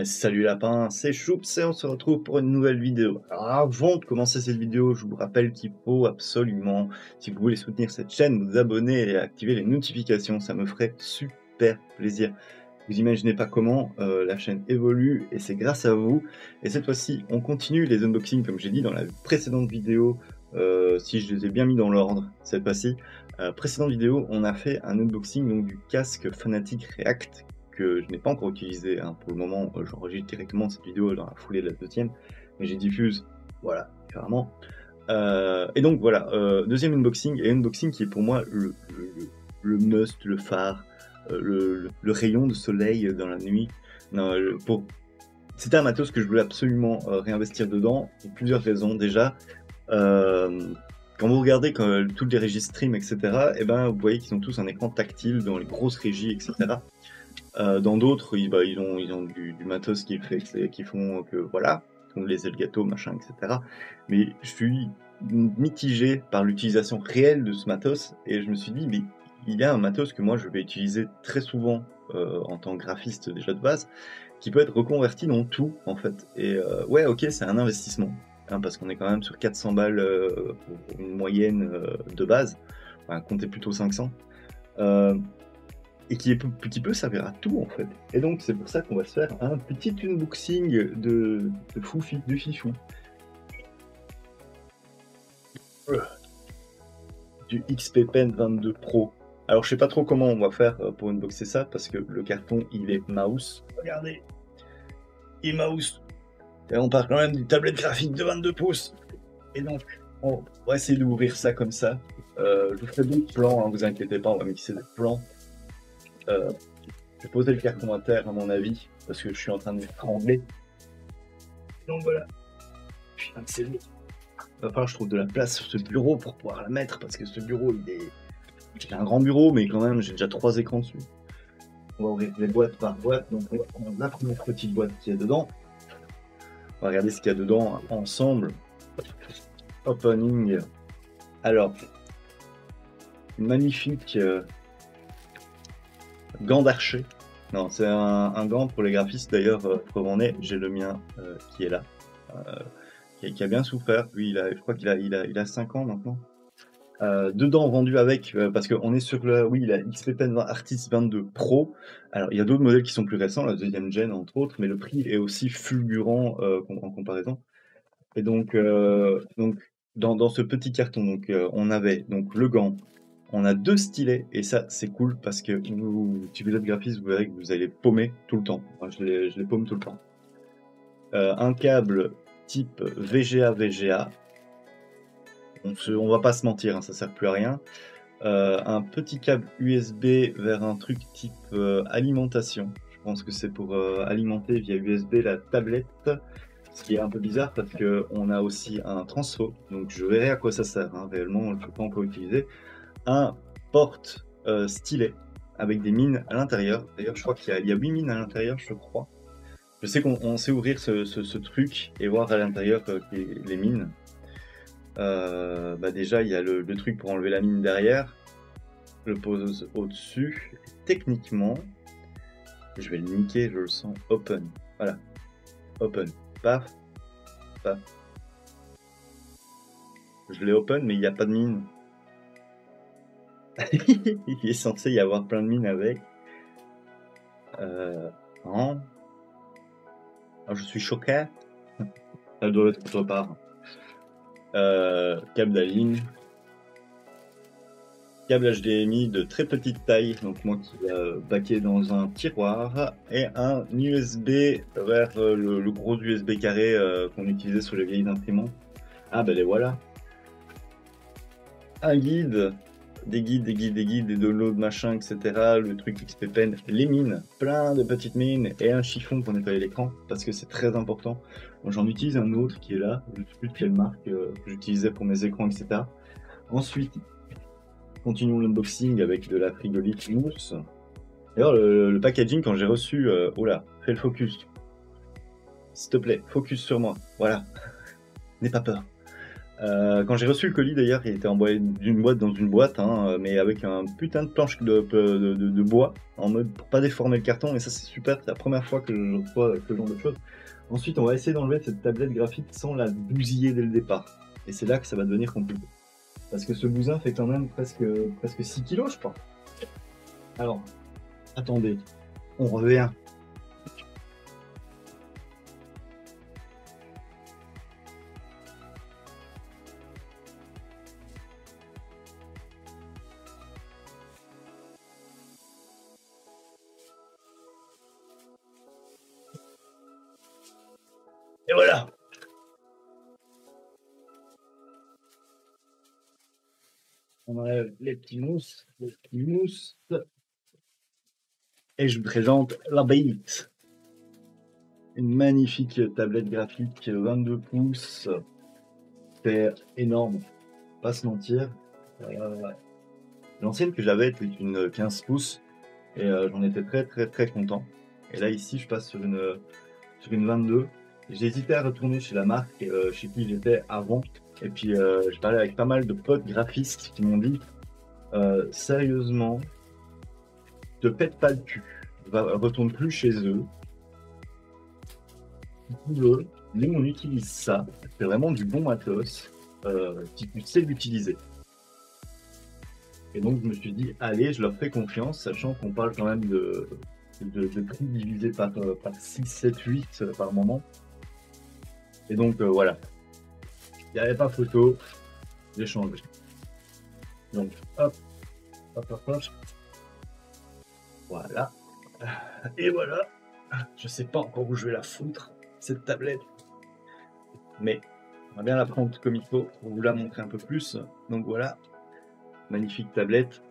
Salut lapin, c'est Choups et on se retrouve pour une nouvelle vidéo. Alors avant de commencer cette vidéo, je vous rappelle qu'il faut absolument, si vous voulez soutenir cette chaîne, vous abonner et activer les notifications, ça me ferait super plaisir. Vous imaginez pas comment la chaîne évolue et c'est grâce à vous. Et cette fois-ci, on continue les unboxings comme j'ai dit dans la précédente vidéo, si je les ai bien mis dans l'ordre cette fois-ci. Précédente vidéo, on a fait un unboxing donc, du casque Fanatic React que je n'ai pas encore utilisé hein, pour le moment. J'enregistre directement cette vidéo dans la foulée de la deuxième, mais j'ai diffuse, voilà, carrément. Et donc voilà, deuxième unboxing, et unboxing qui est pour moi le must, le phare, le rayon de soleil dans la nuit. Non, c'était un matos que je voulais absolument réinvestir dedans, pour plusieurs raisons. Déjà, quand vous regardez toutes les régies stream, etc., et ben, vous voyez qu'ils ont tous un écran tactile dans les grosses régies, etc. Dans d'autres, ils ont du matos qui font que voilà, comme les Elgato, machin, etc. Mais je suis mitigé par l'utilisation réelle de ce matos et je me suis dit, mais il y a un matos que moi je vais utiliser très souvent en tant que graphiste déjà de base, qui peut être reconverti dans tout en fait. Et ouais, ok, c'est un investissement, hein, parce qu'on est quand même sur 400 balles pour une moyenne de base, enfin, comptez plutôt 500. Et qui peut servir à tout en fait. Et donc c'est pour ça qu'on va se faire un petit unboxing de Foufi, du Fifou. Du XP Pen 22 Pro. Alors je sais pas trop comment on va faire pour unboxer ça parce que le carton il est mouse. Regardez, il est mouse. Et on parle quand même d'une tablette graphique de 22 pouces. Et donc on va essayer d'ouvrir ça comme ça. Je vous ferai d'autres plans, hein, vous inquiétez pas, on va mixer des plans. Je vais poser le carton à terre à mon avis, parce que je suis en train de m'étrangler. Donc voilà. Putain, c'est lourd. Va falloir que je trouve de la place sur ce bureau pour pouvoir la mettre, parce que ce bureau, il a un grand bureau, mais quand même, j'ai déjà 3 écrans dessus. On va ouvrir les boîtes par boîte, donc on va prendre la première petite boîte qu'il y a dedans. On va regarder ce qu'il y a dedans ensemble. Opening. Alors, une magnifique gant d'archer. Non, c'est un gant pour les graphistes d'ailleurs, preuve en est, j'ai le mien qui est là, qui a bien souffert. Lui, je crois qu'il a 5 ans maintenant. Dedans, vendu avec, parce qu'on est sur la XP Pen Artist 22 Pro. Alors, il y a d'autres modèles qui sont plus récents, la deuxième gen entre autres, mais le prix est aussi fulgurant en comparaison. Et donc dans ce petit carton, donc, on avait donc le gant. On a 2 stylets et ça c'est cool parce que si vous êtes graphiste, vous verrez que vous allez paumer tout le temps. Moi, je les paume tout le temps. Un câble type VGA. On va pas se mentir, hein, ça sert plus à rien. Un petit câble USB vers un truc type alimentation. Je pense que c'est pour alimenter via USB la tablette. Ce qui est un peu bizarre parce qu'on a aussi un transfo. Donc je verrai à quoi ça sert. Hein, réellement, je ne peux pas encore utiliser. Un porte stylet avec des mines à l'intérieur. D'ailleurs, je crois qu'il y a 8 mines à l'intérieur, je crois. Je sais qu'on sait ouvrir ce truc et voir à l'intérieur les mines. Déjà, il y a le truc pour enlever la mine derrière. Je le pose au-dessus. Techniquement, je vais le niquer, je le sens. Open. Voilà. Open. Paf. Paf. Je l'ai open, mais il n'y a pas de mine. Il est censé y avoir plein de mines avec. Non. Alors, je suis choqué. Ça doit être autre part. Câble d'aligne. Câble HDMI de très petite taille, donc moi qui va baquer dans un tiroir. Et un USB vers le gros USB carré qu'on utilisait sur les vieilles imprimantes. Ah ben les voilà. Un guide. Des guides, des downloads, machin, etc. Le truc XP Pen, les mines, plein de petites mines et un chiffon pour nettoyer l'écran parce que c'est très important. Moi, j'en utilise un autre qui est là, je ne sais plus de quelle marque que j'utilisais pour mes écrans, etc. Ensuite, continuons l'unboxing avec de la frigolite mousse. D'ailleurs, le packaging, quand j'ai reçu, oh là, fais le focus. S'il te plaît, focus sur moi. Voilà. N'aie pas peur. Quand j'ai reçu le colis d'ailleurs, il était envoyé d'une boîte dans une boîte, hein, mais avec un putain de planche de bois, en mode pour pas déformer le carton, et ça c'est super, c'est la première fois que je reçois ce genre de choses. Ensuite, on va essayer d'enlever cette tablette graphique sans la bousiller dès le départ. Et c'est là que ça va devenir compliqué. Parce que ce bousin fait quand même presque 6 kilos, je crois. Alors, attendez, on revient. Et voilà. On enlève les petits mousses, et je vous présente la bête. Une magnifique tablette graphique 22 pouces. C'est énorme, pas se mentir. L'ancienne que j'avais était une 15 pouces et j'en étais très content. Et là ici je passe sur une 22. J'ai hésité à retourner chez la marque chez qui j'étais avant. Et puis j'ai parlé avec pas mal de potes graphistes qui m'ont dit sérieusement, te pète pas le cul, retourne plus chez eux. Nous on utilise ça, c'est vraiment du bon matos, si tu sais l'utiliser. Et donc je me suis dit, allez, je leur fais confiance, sachant qu'on parle quand même de prix divisé par 6, 7, 8 par moment. Et donc voilà, il n'y avait pas photo, j'ai changé. Donc hop, voilà. Et voilà, je sais pas encore où je vais la foutre, cette tablette. Mais on va bien la prendre comme il faut pour vous la montrer un peu plus. Donc voilà, magnifique tablette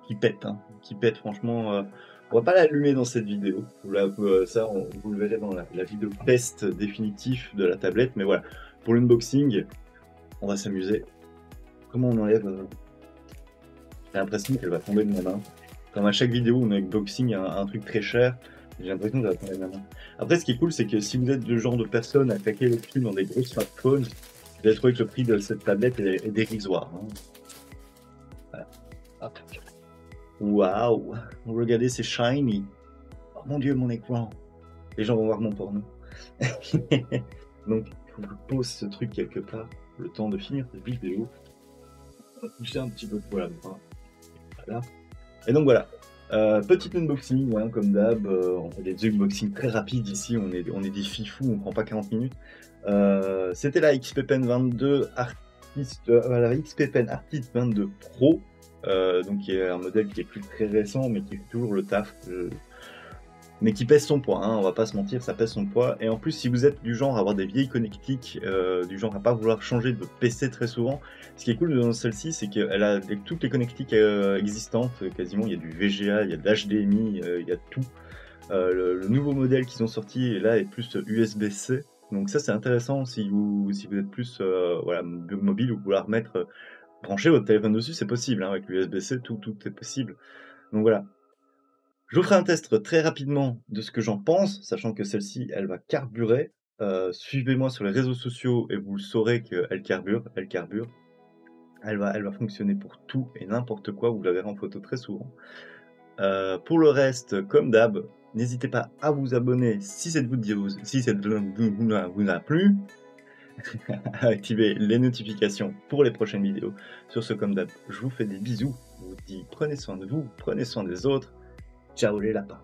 qui pète, hein, qui pète franchement. On va pas l'allumer dans cette vidéo. Ça, vous le verrez dans la vidéo test définitif de la tablette. Mais voilà, pour l'unboxing, on va s'amuser. Comment on enlève J'ai l'impression qu'elle va tomber de ma main. Comme à chaque vidéo, on unboxing un truc très cher. J'ai l'impression qu'elle va tomber de ma main. Après, ce qui est cool, c'est que si vous êtes le genre de personne à claquer le prix dans des gros smartphones, vous allez trouver que le prix de cette tablette est dérisoire. Hein. Voilà. Hop. Waouh! Regardez, c'est shiny. Oh mon dieu, mon écran. Les gens vont voir mon porno. Donc, il faut que je pose ce truc quelque part, le temps de finir cette vidéo. J'ai un petit peu de poil à moi. Voilà. Et donc voilà. Petit unboxing, hein, comme d'hab. On fait des unboxings très rapides ici. On est des fifous, on prend pas 40 minutes. C'était la XP Pen 22 Artist, la XP Pen Artist 22 Pro. Donc qui est un modèle qui est plus très récent, mais qui fait toujours le taf. Mais qui pèse son poids, hein, on va pas se mentir, ça pèse son poids. Et en plus, si vous êtes du genre à avoir des vieilles connectiques, du genre à pas vouloir changer de PC très souvent, ce qui est cool dans celle-ci, c'est qu'elle a toutes les connectiques existantes, quasiment. Il y a du VGA, il y a de l'HDMI, il y a tout. Le nouveau modèle qu'ils ont sorti là est plus USB-C. Donc ça, c'est intéressant si vous êtes plus voilà, mobile ou vouloir brancher votre téléphone dessus, c'est possible. Hein, avec l'USB-C, tout est possible. Donc voilà. Je vous ferai un test très rapidement de ce que j'en pense, sachant que celle-ci, elle va carburer. Suivez-moi sur les réseaux sociaux et vous le saurez qu'elle carbure, Elle va fonctionner pour tout et n'importe quoi, vous la verrez en photo très souvent. Pour le reste, comme d'hab, n'hésitez pas à vous abonner si cette vidéo vous a plu, à activer les notifications pour les prochaines vidéos. Sur ce, comme d'hab, je vous fais des bisous, je vous dis prenez soin de vous, prenez soin des autres. Ciao les lapins.